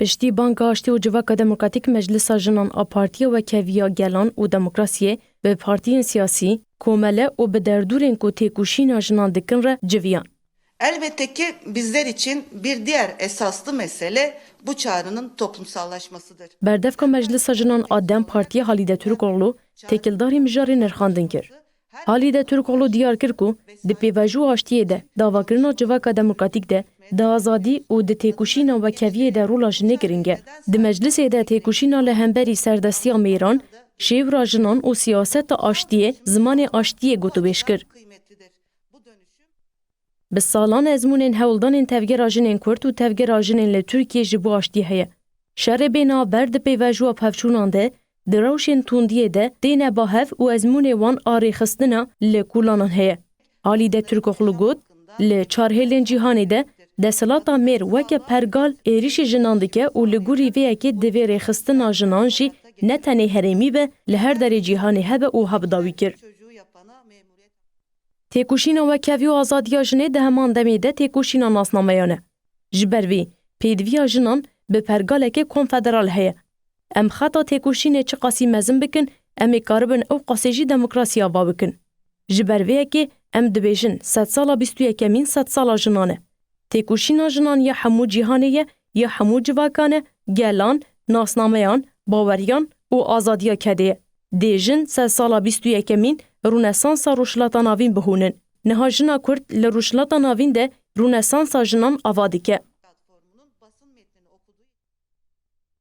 پشتی بانک آشتی و جواک دموکراتیک مجلس جنان آپارتیا و کویا گلان و دموکراسیه به پارتیین سیاسی کومله و به دردورین کو تکوشین جنان دکن را جویان. Elbette ki bizler için bir diğer esaslı mesele bu çağrının toplumsallaşmasıdır. Berdevka meclisa jinan Adem Partiya Halide Türkoğlu tekildarî mijarê nirxandin kir. Halide Türkoğlu diyar kir ku di pêvejû aştiyê de davakirina civaka demokratîk de di azadî û di têkuşîna vekeviyê de rola jinê giring e. Di meclisê de têkuşîna li hemberî serdestiya mêran, şêvra jinan û siyaseta aştiyê zimanê aştiyê gotûbêj kir. Bi salan ezmûnên hewldanên tevgera jinên Kurd û tevgera jinên li Tirkiyê ji bo aştî heye. Şerebêna ber di pêvejûya pevçûnan de, di rewşên tundiyê de têne bahev û ezmûnê wan arêxistina li kulanan heye. Halide Türkoğlu got, li çarhêlên cîhanê de desthilata mêr weke pergal êrişî jinan dike û li gurî vê yekê divê rêxistina jinan jî ne tenê herêmî be li her derê cîhanê hebe û hebdawî kir. Têkuşîna wekevî û azadiya jinê di heman demê de têkuşîna nasnameyan e. Ji ber vê, pêdiviya jinan bi pergalekê konfederal heye. Em xeta têkuşînê çi qasî mezin bikin, em ê karibin ew qasê jî demokrasiya va bikin. Ji ber vê yekê em dibêjin sed sala 21 sed sala jinan e. Têkuşîna jinan ya hemû cîhanê ye, ya hemû civakan e, gelan, nasnameyan, baweriyan û azadiya kedê ye. Dê jin sed sala 21 rûnesansa rûşilata navîn bihûnin. Niha jina Kurd li rûşilata navîn de rûnesansa jinan ava dike.